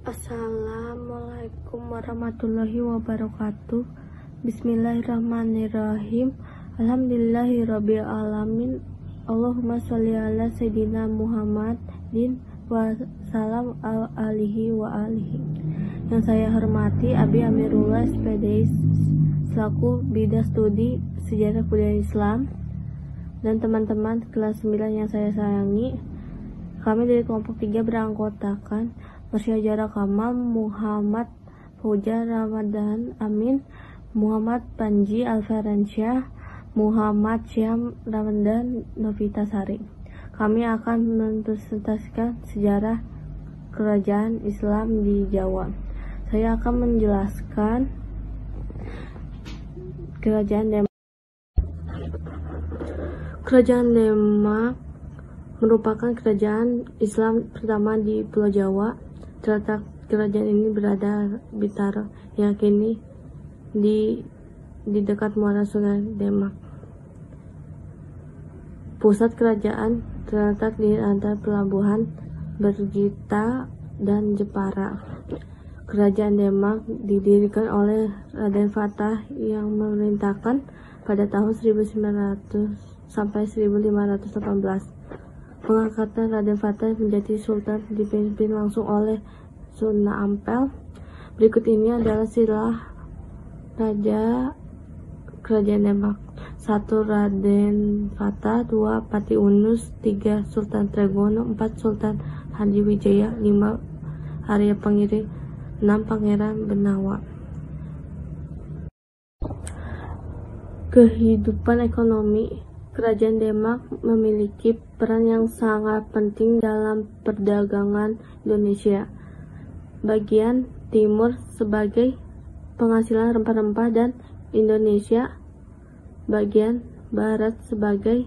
Assalamualaikum warahmatullahi wabarakatuh. Bismillahirrahmanirrahim. Alhamdulillahirabbil alamin. Allahumma sholli ala sayyidina Muhammadin wa salam alihi wa alihi. Yang saya hormati Abi Amirullah SPD selaku Bidang Studi Sejarah Budaya Islam, dan teman-teman kelas 9 yang saya sayangi. Kami dari kelompok 3 beranggotakan Marsyajara Kamal, Muhammad Fauzan Ramadan Amin, Muhammad Panji Alferansyah, Muhammad Syam Ramadan Novita Sari. Kami akan mempresentasikan sejarah kerajaan Islam di Jawa. Saya akan menjelaskan Kerajaan Demak. Kerajaan Demak merupakan kerajaan Islam pertama di Pulau Jawa. Terletak kerajaan ini berada Bintaro yang kini di dekat muara Sungai Demak. Pusat kerajaan terletak di antara pelabuhan Bergita dan Jepara. Kerajaan Demak didirikan oleh Raden Fatah yang memerintahkan pada tahun 1900 sampai 1518. Pengangkatan Raden Fatah menjadi sultan dipimpin langsung oleh Sunan Ampel. Berikut ini adalah silah Raja Kerajaan Demak. 1. Raden Fatah, 2. Pati Unus, 3. Sultan Tregono, 4. Sultan Hadiwijaya, 5. Arya Pengiri, 6. Pangeran Benawa. Kehidupan ekonomi. Kerajaan Demak memiliki peran yang sangat penting dalam perdagangan Indonesia. Bagian timur sebagai penghasilan rempah-rempah dan Indonesia bagian barat sebagai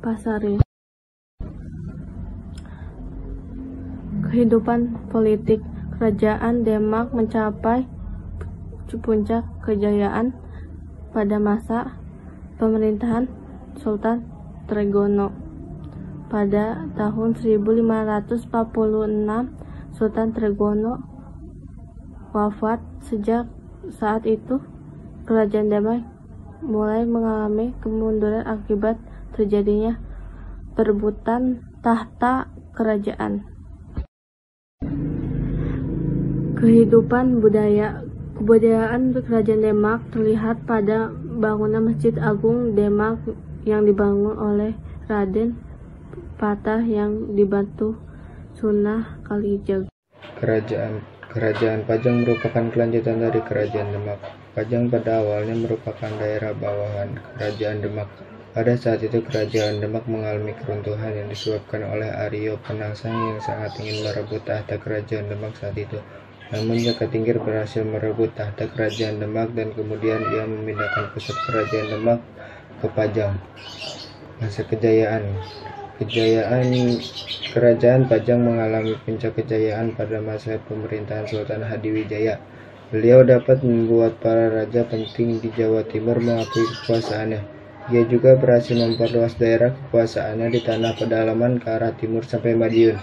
pasarnya. Kehidupan politik. Kerajaan Demak mencapai puncak kejayaan pada masa pemerintahan Sultan Tregono. Pada tahun 1546, Sultan Tregono wafat. Sejak saat itu, Kerajaan Demak mulai mengalami kemunduran akibat terjadinya perebutan tahta kerajaan. Kehidupan budaya. Kebudayaan Kerajaan Demak terlihat pada bangunan Masjid Agung Demak yang dibangun oleh Raden Fatah yang dibantu Sunan Kalijaga. Kerajaan Pajang merupakan kelanjutan dari Kerajaan Demak. Pajang pada awalnya merupakan daerah bawahan Kerajaan Demak. Pada saat itu Kerajaan Demak mengalami keruntuhan yang disebabkan oleh Aryo Penangsang yang sangat ingin merebut tahta Kerajaan Demak saat itu. Namun Jaka Tingkir berhasil merebut tahta Kerajaan Demak dan kemudian ia memindahkan pusat Kerajaan Demak ke Pajang. Masa kejayaan. Kerajaan Pajang mengalami puncak kejayaan pada masa pemerintahan Sultan Hadiwijaya. Beliau dapat membuat para raja penting di Jawa Timur mengakui kekuasaannya. Ia juga berhasil memperluas daerah kekuasaannya di tanah pedalaman ke arah timur sampai Madiun.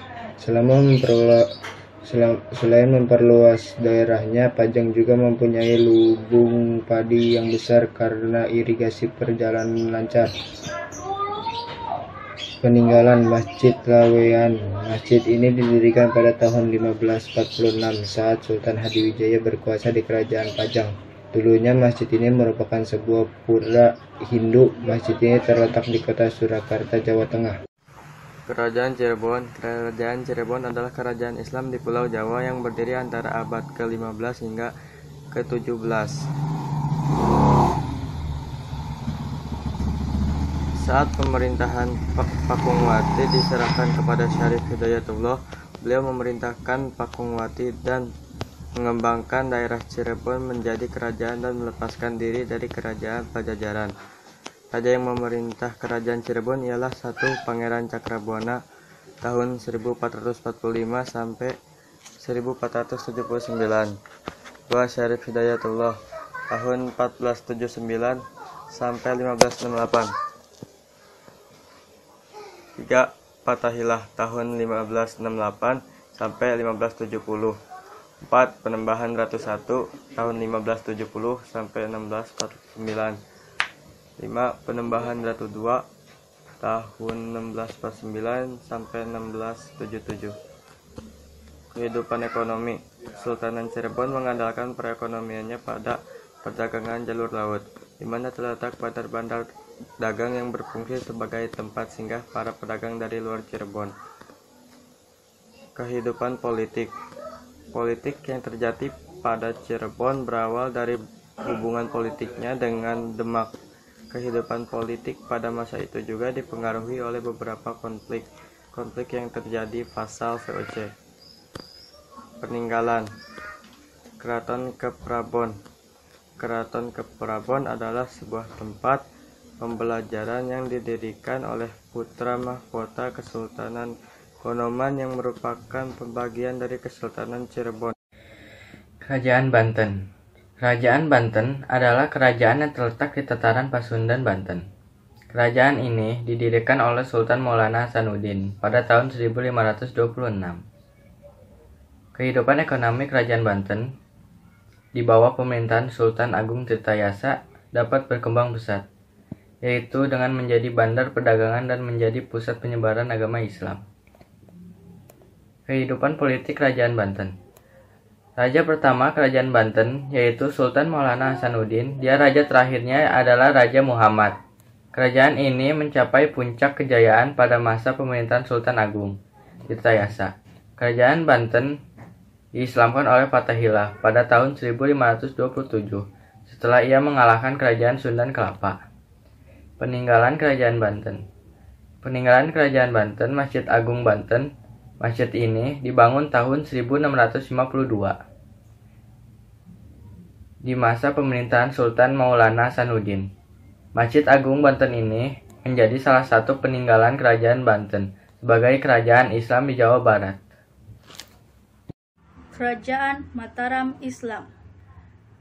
Selain memperluas daerahnya, Pajang juga mempunyai lubung padi yang besar karena irigasi berjalan lancar. Peninggalan Masjid Laweyan. Masjid ini didirikan pada tahun 1546 saat Sultan Hadiwijaya berkuasa di Kerajaan Pajang. Dulunya masjid ini merupakan sebuah pura Hindu. Masjid ini terletak di kota Surakarta, Jawa Tengah. Kerajaan Cirebon. Kerajaan Cirebon adalah kerajaan Islam di Pulau Jawa yang berdiri antara abad ke-15 hingga ke-17. Saat pemerintahan Pakungwati diserahkan kepada Syarif Hidayatullah, beliau memerintahkan Pakungwati dan mengembangkan daerah Cirebon menjadi kerajaan dan melepaskan diri dari kerajaan Pajajaran. Raja yang memerintah kerajaan Cirebon ialah 1. Pangeran Cakrabuana tahun 1445 sampai 1479. 2. Syarif Hidayatullah tahun 1479 sampai 1568. 3. Fatahillah tahun 1568 sampai 1570. 4. Penembahan Ratu I tahun 1570 sampai 1649. 5. Penembahan Ratu II tahun 1649 sampai 1677. Kehidupan ekonomi. Kesultanan Cirebon mengandalkan perekonomiannya pada perdagangan jalur laut, di mana terletak bandar-bandar dagang yang berfungsi sebagai tempat singgah para pedagang dari luar Cirebon. Kehidupan politik. Politik yang terjadi pada Cirebon berawal dari hubungan politiknya dengan Demak. Kehidupan politik pada masa itu juga dipengaruhi oleh beberapa konflik yang terjadi fasal VOC. Peninggalan. Keraton Keprabon. Keraton Keprabon adalah sebuah tempat pembelajaran yang didirikan oleh putra mahkota Kesultanan Kanoman yang merupakan pembagian dari Kesultanan Cirebon. Kerajaan Banten. Kerajaan Banten adalah kerajaan yang terletak di dataran Pasundan, Banten. Kerajaan ini didirikan oleh Sultan Maulana Hasanuddin pada tahun 1526. Kehidupan ekonomi Kerajaan Banten di bawah pemerintahan Sultan Agung Tirtayasa dapat berkembang pesat, yaitu dengan menjadi bandar perdagangan dan menjadi pusat penyebaran agama Islam. Kehidupan politik Kerajaan Banten. Raja pertama Kerajaan Banten yaitu Sultan Maulana Hasanuddin. Dia raja terakhirnya adalah Raja Muhammad. Kerajaan ini mencapai puncak kejayaan pada masa pemerintahan Sultan Agung Tirtayasa. Kerajaan Banten diislamkan oleh Fathahillah pada tahun 1527 setelah ia mengalahkan Kerajaan Sundan Kelapa. Peninggalan Kerajaan Banten. Peninggalan Kerajaan Banten, Masjid Agung Banten. Masjid ini dibangun tahun 1652 di masa pemerintahan Sultan Maulana Hasanuddin. Masjid Agung Banten ini menjadi salah satu peninggalan Kerajaan Banten sebagai kerajaan Islam di Jawa Barat. Kerajaan Mataram Islam.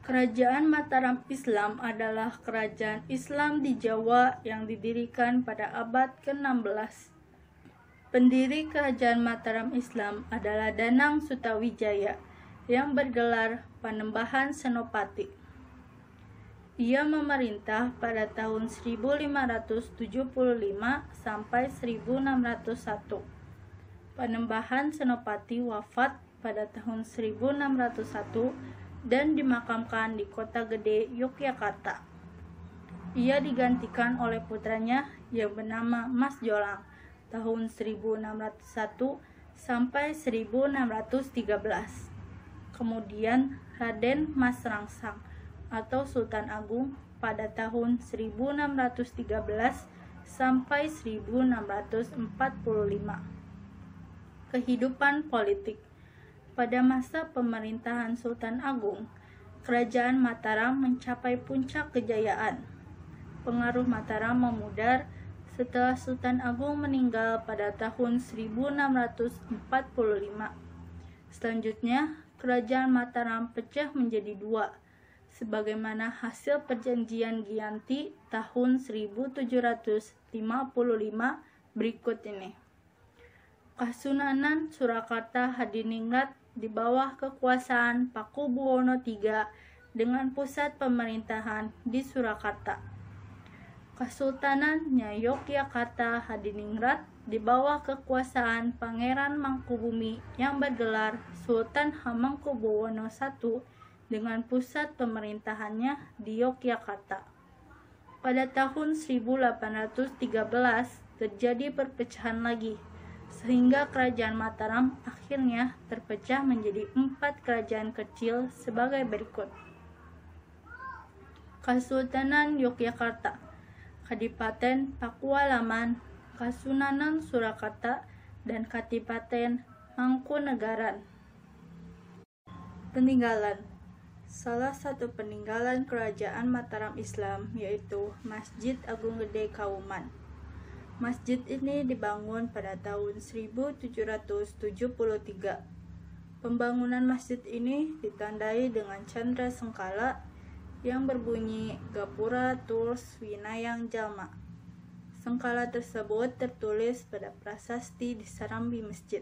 Kerajaan Mataram Islam adalah kerajaan Islam di Jawa yang didirikan pada abad ke-16. Pendiri Kerajaan Mataram Islam adalah Danang Sutawijaya yang bergelar Panembahan Senopati. Ia memerintah pada tahun 1575 sampai 1601. Panembahan Senopati wafat pada tahun 1601 dan dimakamkan di Kota Gede, Yogyakarta. Ia digantikan oleh putranya yang bernama Mas Jolang tahun 1601 sampai 1613. Kemudian Raden Mas Rangsang atau Sultan Agung pada tahun 1613 sampai 1645. Kehidupan politik. Pada masa pemerintahan Sultan Agung, Kerajaan Mataram mencapai puncak kejayaan. Pengaruh Mataram memudar setelah Sultan Agung meninggal pada tahun 1645. Selanjutnya, Kerajaan Mataram pecah menjadi dua, sebagaimana hasil perjanjian Giyanti tahun 1755 berikut ini. Kasunanan Surakarta Hadiningrat di bawah kekuasaan Pakubuwono III dengan pusat pemerintahan di Surakarta. Kesultanan Yogyakarta Hadiningrat di bawah kekuasaan Pangeran Mangkubumi yang bergelar Sultan Hamengkubuwono I dengan pusat pemerintahannya di Yogyakarta. Pada tahun 1813 terjadi perpecahan lagi, sehingga Kerajaan Mataram akhirnya terpecah menjadi 4 kerajaan kecil sebagai berikut. Kesultanan Yogyakarta, Kadipaten Pakualaman, Kasunanan Surakarta, dan Kadipaten Mangkunegaran. Peninggalan. Salah satu peninggalan Kerajaan Mataram Islam yaitu Masjid Agung Gede Kauman. Masjid ini dibangun pada tahun 1773. Pembangunan masjid ini ditandai dengan candra sengkala yang berbunyi Gapura Turs Winayang Jalma. Sengkala tersebut tertulis pada prasasti di serambi masjid.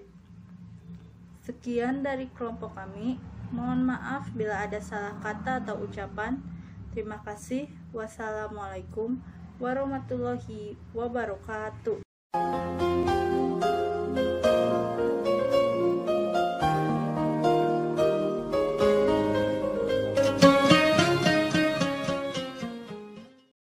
Sekian dari kelompok kami. Mohon maaf bila ada salah kata atau ucapan. Terima kasih. Wassalamualaikum warahmatullahi wabarakatuh.